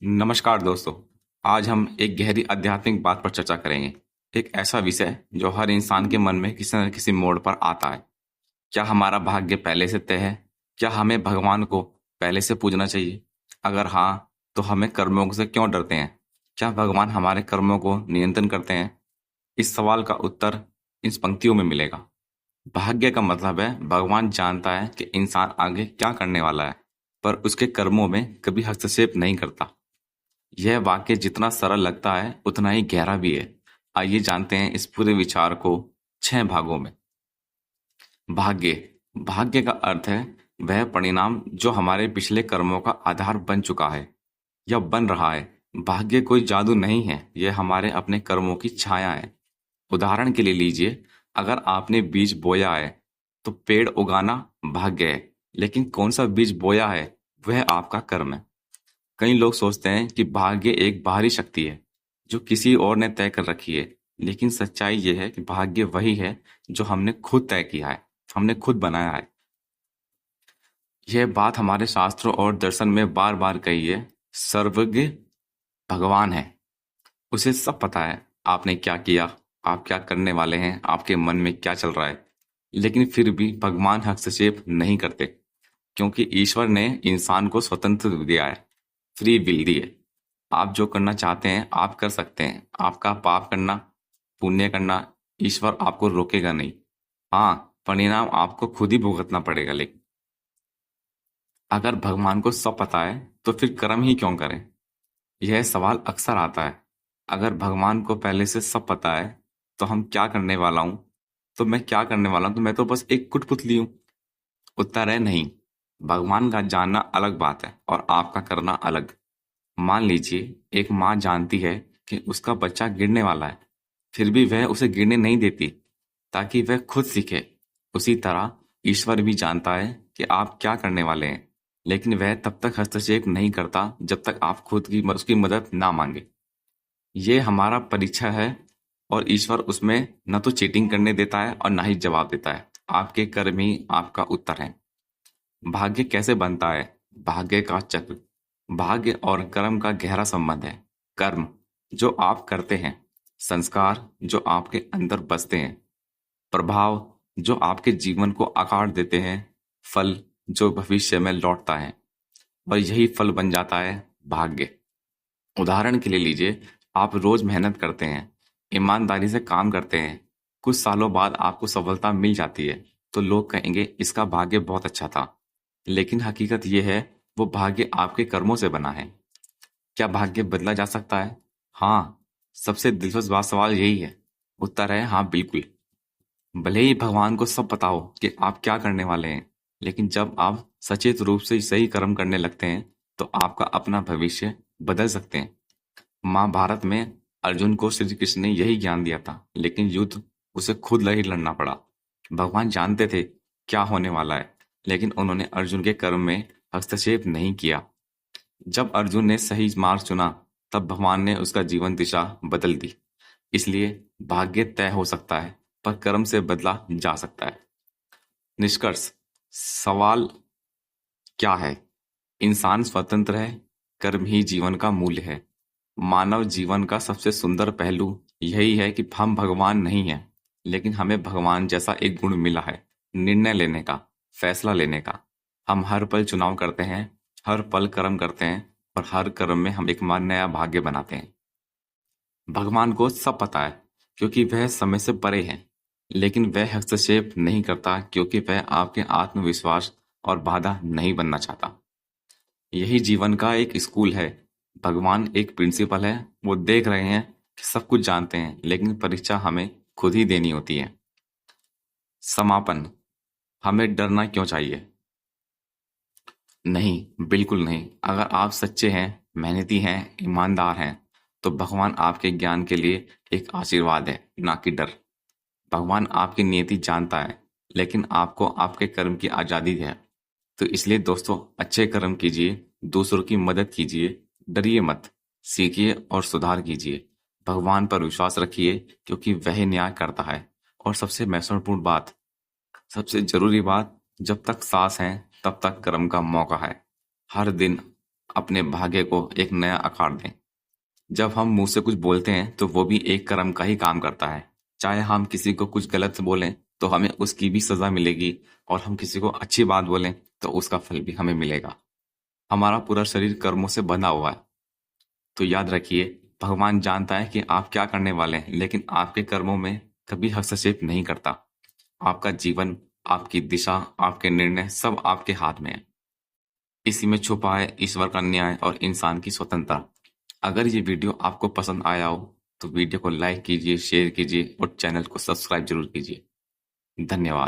नमस्कार दोस्तों। आज हम एक गहरी आध्यात्मिक बात पर चर्चा करेंगे। एक ऐसा विषय जो हर इंसान के मन में किसी न किसी मोड़ पर आता है। क्या हमारा भाग्य पहले से तय है? क्या हमें भगवान को पहले से पूजना चाहिए? अगर हाँ, तो हमें कर्मों से क्यों डरते हैं? क्या भगवान हमारे कर्मों को नियंत्रण करते हैं? इस सवाल का उत्तर इस पंक्तियों में मिलेगा। भाग्य का मतलब है भगवान जानता है कि इंसान आगे क्या करने वाला है, पर उसके कर्मों में कभी हस्तक्षेप नहीं करता। यह वाक्य जितना सरल लगता है उतना ही गहरा भी है। आइए जानते हैं इस पूरे विचार को 6 भागों में। भाग्य। भाग्य का अर्थ है वह परिणाम जो हमारे पिछले कर्मों का आधार बन चुका है या बन रहा है। भाग्य कोई जादू नहीं है, यह हमारे अपने कर्मों की छाया है। उदाहरण के लिए लीजिए, अगर आपने बीज बोया है तो पेड़ उगाना भाग्य है, लेकिन कौन सा बीज बोया है वह आपका कर्म है। कई लोग सोचते हैं कि भाग्य एक बाहरी शक्ति है जो किसी और ने तय कर रखी है, लेकिन सच्चाई यह है कि भाग्य वही है जो हमने खुद तय किया है, हमने खुद बनाया है। यह बात हमारे शास्त्रों और दर्शन में बार बार कही है। सर्वज्ञ भगवान है, उसे सब पता है आपने क्या किया, आप क्या करने वाले हैं, आपके मन में क्या चल रहा है। लेकिन फिर भी भगवान हस्तक्षेप नहीं करते, क्योंकि ईश्वर ने इंसान को स्वतंत्र दिया है, फ्री विल दी है। आप जो करना चाहते हैं आप कर सकते हैं। आपका पाप करना, पुण्य करना, ईश्वर आपको रोकेगा नहीं। हाँ, परिणाम आपको खुद ही भुगतना पड़ेगा। लेकिन अगर भगवान को सब पता है तो फिर कर्म ही क्यों करें? यह सवाल अक्सर आता है। अगर भगवान को पहले से सब पता है तो हम क्या करने वाला हूं, तो मैं क्या करने वाला हूं, तो मैं तो बस एक कुटपुतली हूं। उत्तर है नहीं। भगवान का जानना अलग बात है और आपका करना अलग। मान लीजिए एक माँ जानती है कि उसका बच्चा गिरने वाला है, फिर भी वह उसे गिरने नहीं देती ताकि वह खुद सीखे। उसी तरह ईश्वर भी जानता है कि आप क्या करने वाले हैं, लेकिन वह तब तक हस्तक्षेप नहीं करता जब तक आप खुद की उसकी मदद ना मांगे। ये हमारा परीक्षा है, और ईश्वर उसमें न तो चीटिंग करने देता है और ना ही जवाब देता है। आपके कर्म ही आपका उत्तर है। भाग्य कैसे बनता है? भाग्य का चक्र। भाग्य और कर्म का गहरा संबंध है। कर्म जो आप करते हैं, संस्कार जो आपके अंदर बसते हैं, प्रभाव जो आपके जीवन को आकार देते हैं, फल जो भविष्य में लौटता है, और यही फल बन जाता है भाग्य। उदाहरण के लिए लीजिए, आप रोज मेहनत करते हैं, ईमानदारी से काम करते हैं, कुछ सालों बाद आपको सफलता मिल जाती है, तो लोग कहेंगे इसका भाग्य बहुत अच्छा था। लेकिन हकीकत यह है वो भाग्य आपके कर्मों से बना है। क्या भाग्य बदला जा सकता है? हाँ। सबसे दिलचस्प बात सवाल यही है। उत्तर है हाँ, बिल्कुल। भले ही भगवान को सब पता हो कि आप क्या करने वाले हैं, लेकिन जब आप सचेत रूप से सही कर्म करने लगते हैं तो आपका अपना भविष्य बदल सकते हैं। महाभारत में अर्जुन को श्री कृष्ण ने यही ज्ञान दिया था, लेकिन युद्ध उसे खुद ही लड़ना पड़ा। भगवान जानते थे क्या होने वाला है, लेकिन उन्होंने अर्जुन के कर्म में हस्तक्षेप नहीं किया। जब अर्जुन ने सही मार्ग चुना, तब भगवान ने उसका जीवन दिशा बदल दी। इसलिए भाग्य तय हो सकता है, पर कर्म से बदला जा सकता है। निष्कर्ष। सवाल क्या है? इंसान स्वतंत्र है, कर्म ही जीवन का मूल्य है। मानव जीवन का सबसे सुंदर पहलू यही है कि हम भगवान नहीं हैं, लेकिन हमें भगवान जैसा एक गुण मिला है, निर्णय लेने का, फैसला लेने का। हम हर पल चुनाव करते हैं, हर पल कर्म करते हैं, और हर कर्म में हम एक नया भाग्य बनाते हैं। भगवान को सब पता है क्योंकि वह समय से परे है, लेकिन वह हस्तक्षेप नहीं करता क्योंकि वह आपके आत्मविश्वास और बाधा नहीं बनना चाहता। यही जीवन का एक स्कूल है। भगवान एक प्रिंसिपल है, वो देख रहे हैं कि सब कुछ जानते हैं, लेकिन परीक्षा हमें खुद ही देनी होती है। समापन। हमें डरना क्यों चाहिए? नहीं, बिल्कुल नहीं। अगर आप सच्चे हैं, मेहनती हैं, ईमानदार हैं, तो भगवान आपके ज्ञान के लिए एक आशीर्वाद है, ना कि डर। भगवान आपकी नियति जानता है, लेकिन आपको आपके कर्म की आज़ादी है। तो इसलिए दोस्तों, अच्छे कर्म कीजिए, दूसरों की मदद कीजिए, डरिए मत, सीखिए और सुधार कीजिए। भगवान पर विश्वास रखिए क्योंकि वह न्याय करता है। और सबसे महत्वपूर्ण बात, सबसे जरूरी बात, जब तक सांस है तब तक कर्म का मौका है। हर दिन अपने भाग्य को एक नया आकार दें। जब हम मुंह से कुछ बोलते हैं तो वो भी एक कर्म का ही काम करता है। चाहे हम किसी को कुछ गलत बोलें तो हमें उसकी भी सजा मिलेगी, और हम किसी को अच्छी बात बोलें तो उसका फल भी हमें मिलेगा। हमारा पूरा शरीर कर्मों से बंधा हुआ है, तो याद रखिए, भगवान जानता है कि आप क्या करने वाले हैं, लेकिन आपके कर्मों में कभी हस्तक्षेप नहीं करता। आपका जीवन, आपकी दिशा, आपके निर्णय सब आपके हाथ में है। इसी में छुपा है ईश्वर का न्याय और इंसान की स्वतंत्रता। अगर ये वीडियो आपको पसंद आया हो तो वीडियो को लाइक कीजिए, शेयर कीजिए और चैनल को सब्सक्राइब जरूर कीजिए। धन्यवाद।